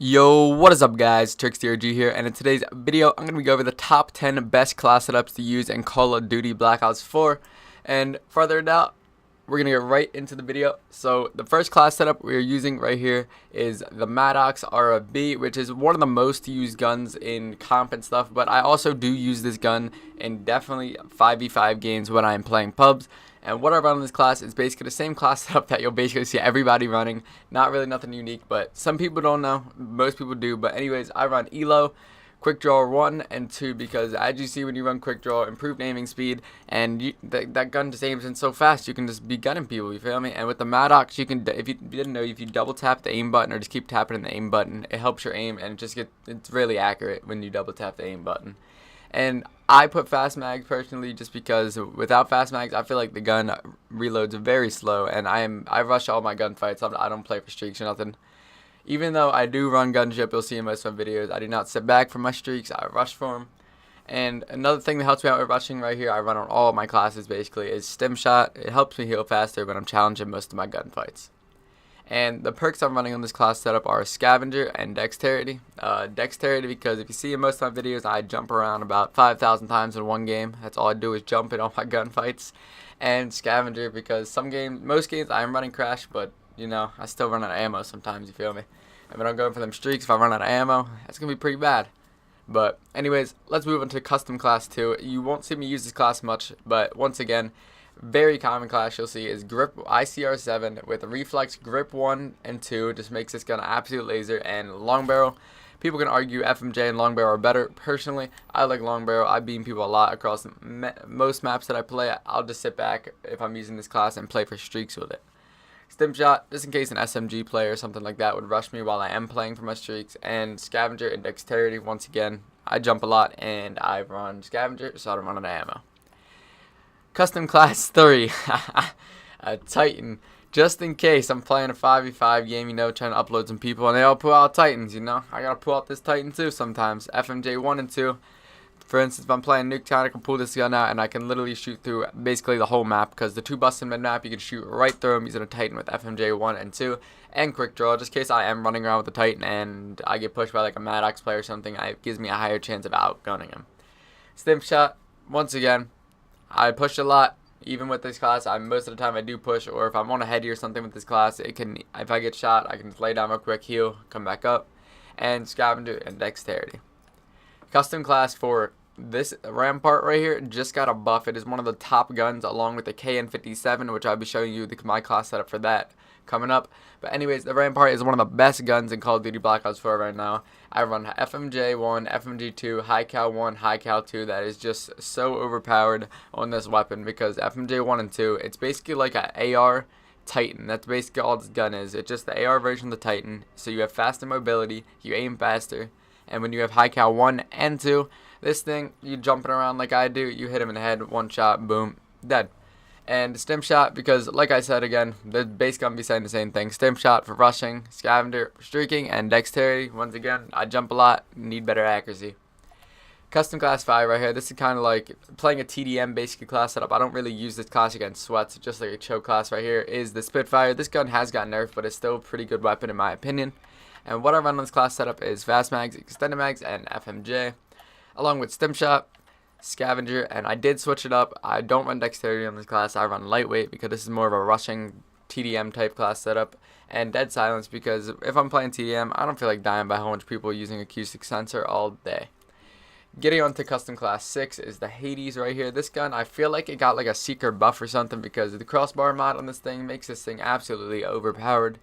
Yo, what is up guys, TricksterG here, and in today's video I'm going to go over the top 10 best class setups to use in Call of Duty Black Ops 4, and further now, we're going to get right into the video. So the first class setup we're using right here is the Maddox RFB, which is one of the most used guns in comp and stuff, but I also do use this gun in definitely 5v5 games when I am playing pubs. And what I run in this class is basically the same class setup that you'll basically see everybody running. Not really nothing unique, but some people don't know. Most people do. But anyways, I run ELO, Quick Draw 1 and 2 because as you see when you run Quick Draw, improved aiming speed, and that gun just aims in so fast, you can just be gunning people, you feel me? And with the Maddox, you can, if you didn't know, if you double tap the aim button or just keep tapping the aim button, it helps your aim and it's really accurate when you double tap the aim button. And I put fast mags personally just because without fast mags I feel like the gun reloads very slow, and I rush all my gunfights. I don't play for streaks or nothing. Even though I do run gunship, you'll see in most of my videos, I do not sit back for my streaks, I rush for them. And another thing that helps me out with rushing right here, I run on all of my classes basically, is stim shot. It helps me heal faster when I'm challenging most of my gunfights. And the perks I'm running on this class setup are Scavenger and Dexterity. Dexterity because if you see in most of my videos, I jump around about 5,000 times in one game. That's all I do is jump in all my gunfights. And Scavenger because most games I'm running Crash, but you know, I still run out of ammo sometimes, you feel me? And when I'm going for them streaks, if I run out of ammo, that's going to be pretty bad. But anyways, let's move on to Custom Class 2. You won't see me use this class much, but once again, very common class you'll see is Grip ICR7 with Reflex Grip 1 and 2. Just makes this gun an absolute laser. And Long Barrel. People can argue FMJ and Long Barrel are better. Personally, I like Long Barrel. I beam people a lot across most maps that I play. I'll just sit back if I'm using this class and play for streaks with it. Stim Shot, just in case an SMG player or something like that would rush me while I am playing for my streaks. And Scavenger and Dexterity, once again, I jump a lot and I run Scavenger, so I don't run out of ammo. Custom Class 3, a Titan. Just in case I'm playing a 5v5 game, you know, trying to upload some people, and they all pull out Titans, you know. I gotta pull out this Titan too sometimes. FMJ 1 and 2. For instance, if I'm playing Nuketown, I can pull this gun out and I can literally shoot through basically the whole map, because the two busts in mid-map, you can shoot right through them using a Titan with FMJ 1 and 2 and Quick Draw, just in case I am running around with the Titan and I get pushed by like a Maddox player or something. It gives me a higher chance of outgunning him. Stim Shot, once again, I push a lot. Even with this class, most of the time I do push, or if I'm on a heady or something with this class, if I get shot, I can just lay down real quick, heal, come back up. And Scavenger and Dexterity. Custom Class 4. This Rampart right here just got a buff. It is one of the top guns along with the KN57, which I'll be showing you my class setup for that coming up. But anyways, the Rampart is one of the best guns in Call of Duty Black Ops 4 right now. I run FMJ 1, FMG 2, High Cal 1, High Cal 2. That is just so overpowered on this weapon because FMJ 1 and 2, it's basically like an AR Titan. That's basically all this gun is. It's just the AR version of the Titan. So you have faster mobility, you aim faster, and when you have High Cal 1 and 2, this thing, you jumping around like I do, you hit him in the head, one shot, boom, dead. And Stim Shot, because like I said again, they're basically going to be saying the same thing. Stim Shot for rushing, Scavenger for streaking, and Dexterity. Once again, I jump a lot, need better accuracy. Custom Class 5 right here, this is kind of like playing a TDM basically class setup. I don't really use this class against sweats, just like a choke class right here is the Spitfire. This gun has got nerfed, but it's still a pretty good weapon in my opinion. And what I run on this class setup is Fast Mags, Extended Mags, and FMJ. Along with Stim Shot, Scavenger, and I did switch it up. I don't run Dexterity on this class. I run Lightweight because this is more of a rushing TDM type class setup, and Dead Silence because if I'm playing TDM, I don't feel like dying by a whole bunch of people using acoustic sensor all day. Getting on to Custom Class 6 is the Hades right here. This gun, I feel like it got like a secret buff or something because the crossbar mod on this thing makes this thing absolutely overpowered.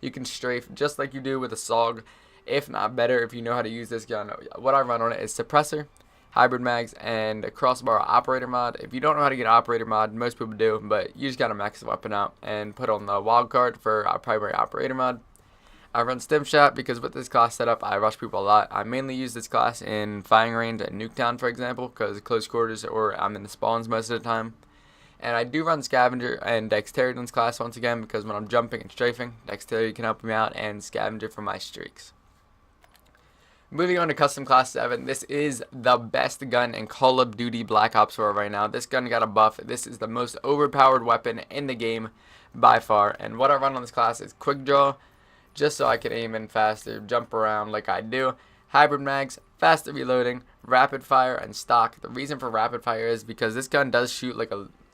You can strafe just like you do with a SOG, if not better, if you know how to use this gun. What I run on it is Suppressor, Hybrid Mags, and a Crossbar Operator mod. If you don't know how to get Operator mod, most people do, but you just gotta max the weapon out and put on the wild card for our primary Operator mod. I run Stim Shot because with this class setup, I rush people a lot. I mainly use this class in firing range at Nuketown, for example, because close quarters or I'm in the spawns most of the time. And I do run Scavenger and Dexterity in this class once again because when I'm jumping and strafing, Dexterity can help me out, and Scavenger for my streaks. Moving on to Custom Class 7, this is the best gun in Call of Duty Black Ops 4 right now. This gun got a buff. This is the most overpowered weapon in the game by far. And what I run on this class is Quick Draw, just so I can aim in faster, jump around like I do. Hybrid mags, faster reloading, rapid fire, and stock. The reason for rapid fire is because this gun does shoot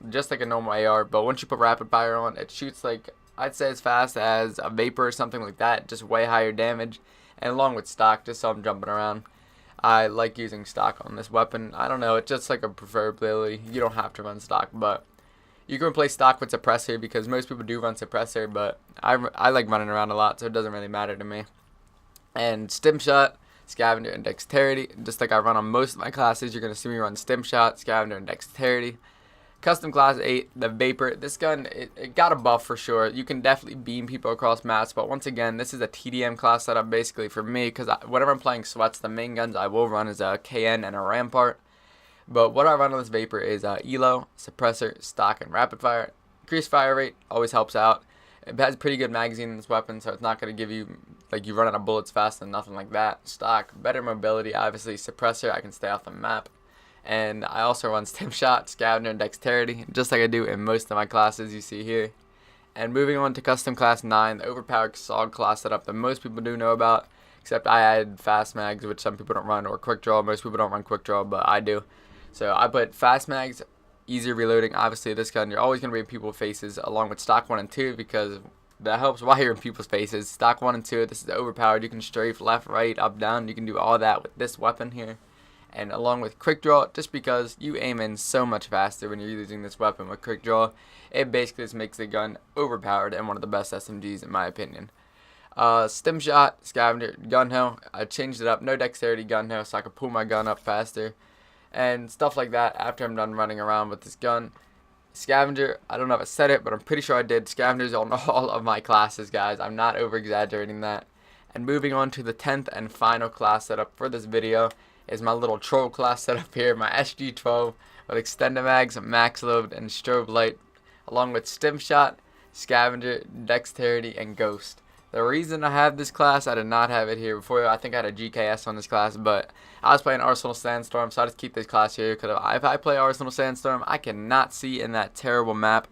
just like a normal AR, but once you put rapid fire on, it shoots like, I'd say as fast as a Vapor or something like that, just way higher damage. And along with stock, just so I'm jumping around. I like using stock on this weapon. I don't know, it's just like a preferability. You don't have to run stock, but you can replace stock with suppressor because most people do run suppressor, but I like running around a lot, so it doesn't really matter to me. And stim shot, scavenger, and dexterity. Just like I run on most of my classes, you're going to see me run stim shot, scavenger, and dexterity. Custom class 8, the Vapor. This gun, it got a buff for sure. You can definitely beam people across maps, but once again, this is a TDM class setup basically for me, because whenever I'm playing sweats, the main guns I will run is a KN and a Rampart. But what I run on this Vapor is ELO, suppressor, stock, and rapid fire. Increased fire rate always helps out. It has pretty good magazine in this weapon, so it's not going to give you, like, you run out of bullets fast and nothing like that. Stock, better mobility, obviously. Suppressor, I can stay off the map. And I also run stim shot, scavenger, and dexterity, just like I do in most of my classes you see here. And moving on to custom class 9, the overpowered SOG class setup that most people do know about, except I added fast mags, which some people don't run, or quick draw. Most people don't run quick draw, but I do. So I put fast mags, easier reloading. Obviously, this gun, you're always going to be in people's faces, along with stock 1 and 2, because that helps while you're in people's faces. Stock 1 and 2, this is overpowered. You can strafe left, right, up, down. You can do all that with this weapon here. And along with quick draw, just because you aim in so much faster when you're using this weapon with quick draw, it basically just makes the gun overpowered and one of the best SMGs in my opinion. Stim shot, scavenger, gun hill. I changed it up, no dexterity gun hill, so I could pull my gun up faster and stuff like that after I'm done running around with this gun. Scavenger, I don't know if I said it, but I'm pretty sure I did. Scavengers on all of my classes, guys. I'm not over exaggerating that. And moving on to the 10th and final class setup for this video is my little troll class setup here, my SG-12 with extended mags, max load, and strobe light, along with stim shot, scavenger, dexterity, and ghost. The reason I have this class, I did not have it here before. I think I had a GKS on this class, but I was playing Arsenal Sandstorm, so I just keep this class here because if I play Arsenal Sandstorm, I cannot see in that terrible map.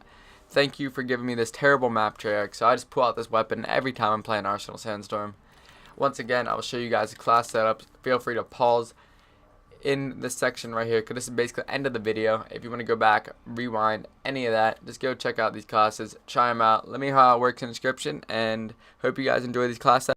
Thank you for giving me this terrible map trick, so I just pull out this weapon every time I'm playing Arsenal Sandstorm. Once again, I will show you guys the class setups. Feel free to pause in this section right here because this is basically the end of the video. If you want to go back, rewind, any of that, just go check out these classes, try them out. Let me know how it works in the description, and hope you guys enjoy these class setups.